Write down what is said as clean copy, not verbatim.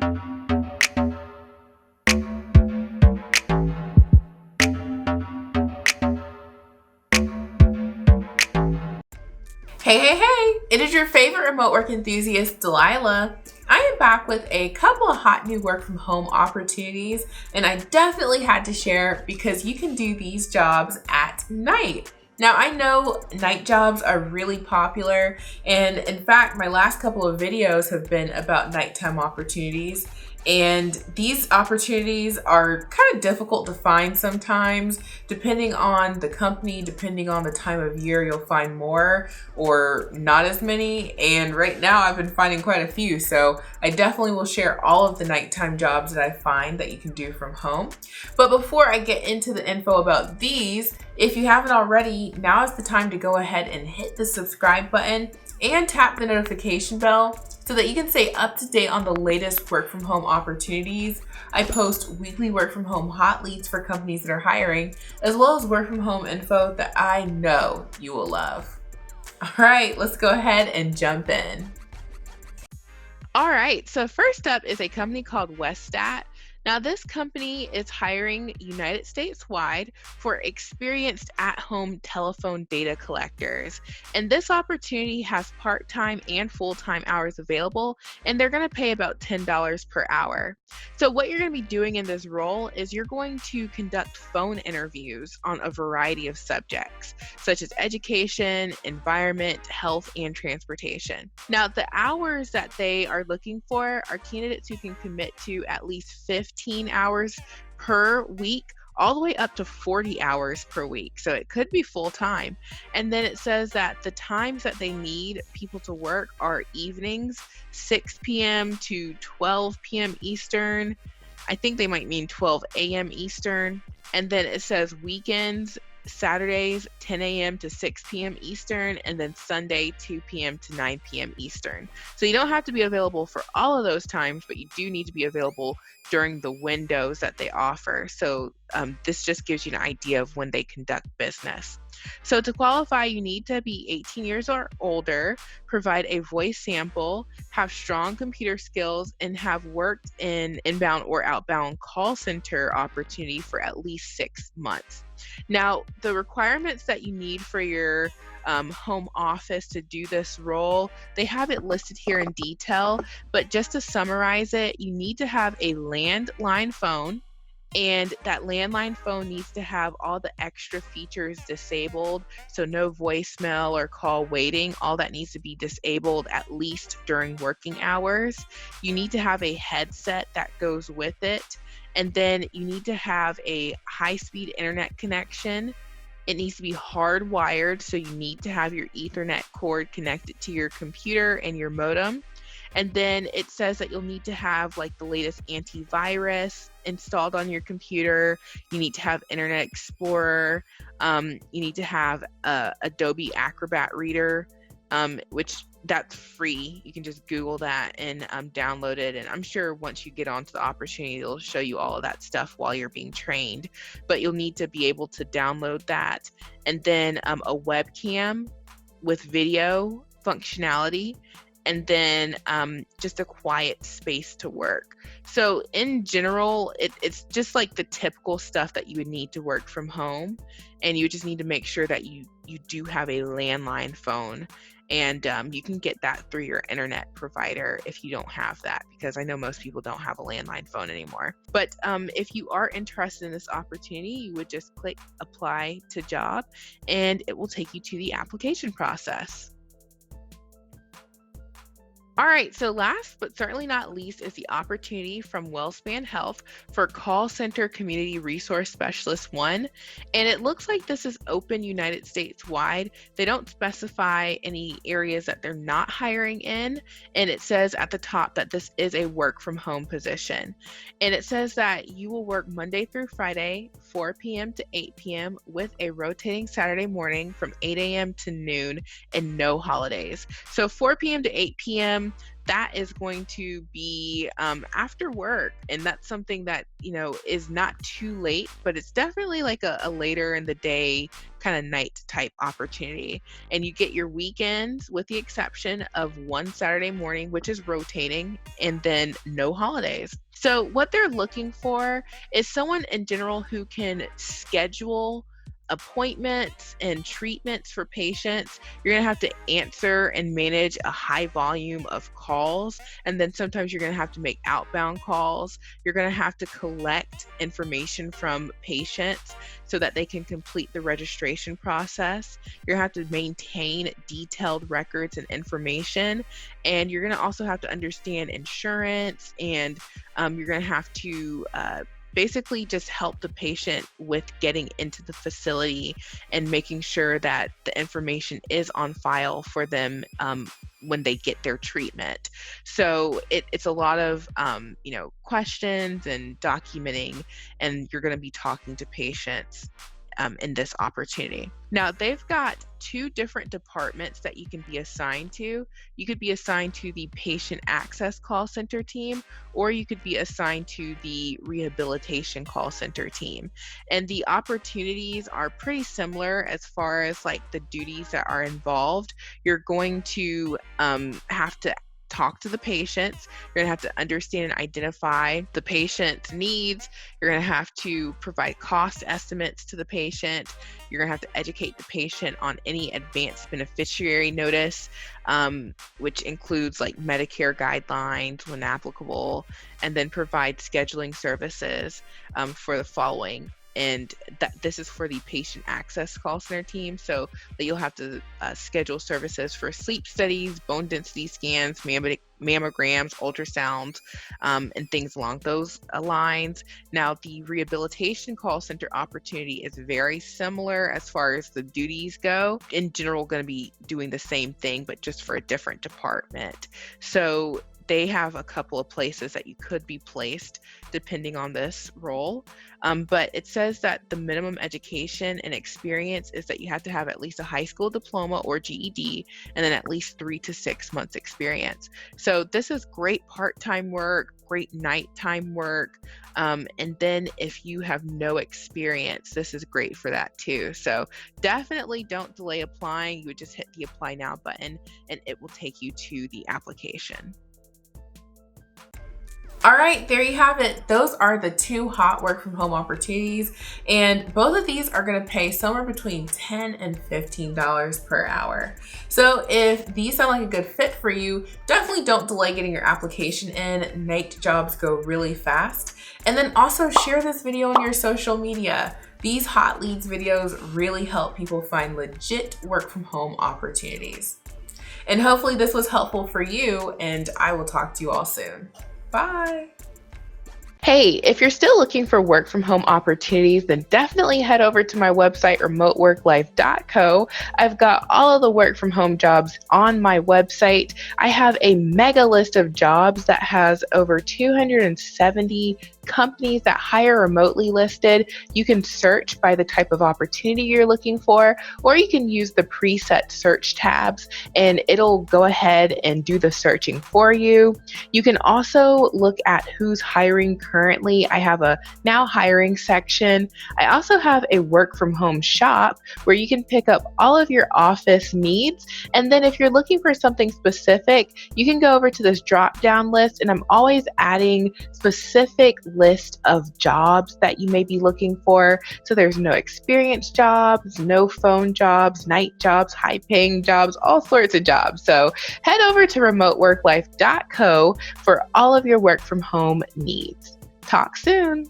Hey, it is your favorite remote work enthusiast, Delilah. I am back with a couple of hot new work from home opportunities, and I definitely had to share because you can do these jobs at night. Now, I know night jobs are really popular, and in fact, my last couple of videos have been about nighttime opportunities. And these opportunities are kind of difficult to find sometimes, depending on the company, depending on the time of year, you'll find more or not as many. And right now I've been finding quite a few. So I definitely will share all of the nighttime jobs that I find that you can do from home. But before I get into the info about these, if you haven't already, now is the time to go ahead and hit the subscribe button and tap the notification bell so that you can stay up to date on the latest work from home opportunities. I post weekly work from home hot leads for companies that are hiring, as well as work from home info that I know you will love. All right, let's go ahead and jump in. All right, so first up is a company called Westat. Now, this company is hiring United States wide for experienced at-home telephone data collectors. And this opportunity has part-time and full-time hours available, and they're going to pay about $10 per hour. So what you're going to be doing in this role is you're going to conduct phone interviews on a variety of subjects, such as education, environment, health, and transportation. Now, the hours that they are looking for are candidates who can commit to at least 15 hours per week, all the way up to 40 hours per week. So it could be full time. And then it says that the times that they need people to work are evenings, 6 p.m. to 12 p.m. Eastern. I think they might mean 12 a.m. Eastern. And then it says weekends, Saturdays, 10 a.m. to 6 p.m. Eastern, and then Sunday, 2 p.m. to 9 p.m. Eastern. So you don't have to be available for all of those times, but you do need to be available during the windows that they offer. So this just gives you an idea of when they conduct business. So to qualify, you need to be 18 years or older, provide a voice sample, have strong computer skills, and have worked in inbound or outbound call center opportunity for at least 6 months. Now, the requirements that you need for your home office to do this role, they have it listed here in detail, but just to summarize it, you need to have a landline phone, and that landline phone needs to have all the extra features disabled. So no voicemail or call waiting, all that needs to be disabled at least during working hours. You need to have a headset that goes with it. And then you need to have a high-speed internet connection. It needs to be hardwired, so you need to have your Ethernet cord connected to your computer and your modem. And then it says that you'll need to have like the latest antivirus installed on your computer. You need to have Internet Explorer. You need to have Adobe Acrobat Reader, which that's free. You can just Google that and download it. And I'm sure once you get onto the opportunity, it'll show you all of that stuff while you're being trained. But you'll need to be able to download that. And then a webcam with video functionality. And then just a quiet space to work. So in general, it's just like the typical stuff that you would need to work from home. And you just need to make sure that you do have a landline phone. And you can get that through your internet provider if you don't have that, because I know most people don't have a landline phone anymore. But if you are interested in this opportunity, you would just click apply to job, and it will take you to the application process. All right, so last but certainly not least is the opportunity from Wellspan Health for Call Center Community Resource Specialist 1. And it looks like this is open United States wide. They don't specify any areas that they're not hiring in. And it says at the top that this is a work from home position. And it says that you will work Monday through Friday, 4 p.m. to 8 p.m. with a rotating Saturday morning from 8 a.m. to noon and no holidays. So 4 p.m. to 8 p.m. that is going to be after work. And that's something that, is not too late, but it's definitely like a later in the day kind of night type opportunity. And you get your weekends with the exception of one Saturday morning, which is rotating, and then no holidays. So what they're looking for is someone in general who can schedule appointments and treatments for patients. You're going to have to answer and manage a high volume of calls. And then sometimes you're going to have to make outbound calls. You're going to have to collect information from patients so that they can complete the registration process. You're going to have to maintain detailed records and information. And you're going to also have to understand insurance, and you're going to have to basically just help the patient with getting into the facility and making sure that the information is on file for them when they get their treatment. So it's a lot of questions and documenting, and you're going to be talking to patients in this opportunity. Now, they've got 2 different departments that you can be assigned to. You could be assigned to the patient access call center team, or you could be assigned to the rehabilitation call center team. And the opportunities are pretty similar as far as like the duties that are involved. You're going to have to talk to the patients. You're going to have to understand and identify the patient's needs. You're going to have to provide cost estimates to the patient. You're going to have to educate the patient on any advanced beneficiary notice, which includes like Medicare guidelines when applicable, and then provide scheduling services for the following. And this is for the patient access call center team, so that you'll have to schedule services for sleep studies, bone density scans, mammograms, ultrasounds, and things along those lines. Now, the rehabilitation call center opportunity is very similar as far as the duties go. In general, going to be doing the same thing, but just for a different department. So they have a couple of places that you could be placed depending on this role. But it says that the minimum education and experience is that you have to have at least a high school diploma or GED, and then at least 3 to 6 months experience. So this is great part-time work, great nighttime work. And then if you have no experience, this is great for that too. So definitely don't delay applying. You would just hit the apply now button and it will take you to the application. All right, there you have it. Those are the 2 hot work from home opportunities, and both of these are going to pay somewhere between $10 and $15 per hour. So if these sound like a good fit for you, definitely don't delay getting your application in. Night jobs go really fast. And then also share this video on your social media. These hot leads videos really help people find legit work from home opportunities. And hopefully this was helpful for you, and I will talk to you all soon. Bye. Hey, if you're still looking for work from home opportunities, then definitely head over to my website, remoteworklife.co. I've got all of the work from home jobs on my website. I have a mega list of jobs that has over 270 companies that hire remotely listed. You can search by the type of opportunity you're looking for, or you can use the preset search tabs and it'll go ahead and do the searching for you. You can also look at who's hiring currently. I have a now hiring section. I also have a work from home shop where you can pick up all of your office needs. And then if you're looking for something specific, you can go over to this drop down list, and I'm always adding specific list of jobs that you may be looking for. So there's no experience jobs, no phone jobs, night jobs, high paying jobs, all sorts of jobs. So head over to remoteworklife.co for all of your work from home needs. Talk soon.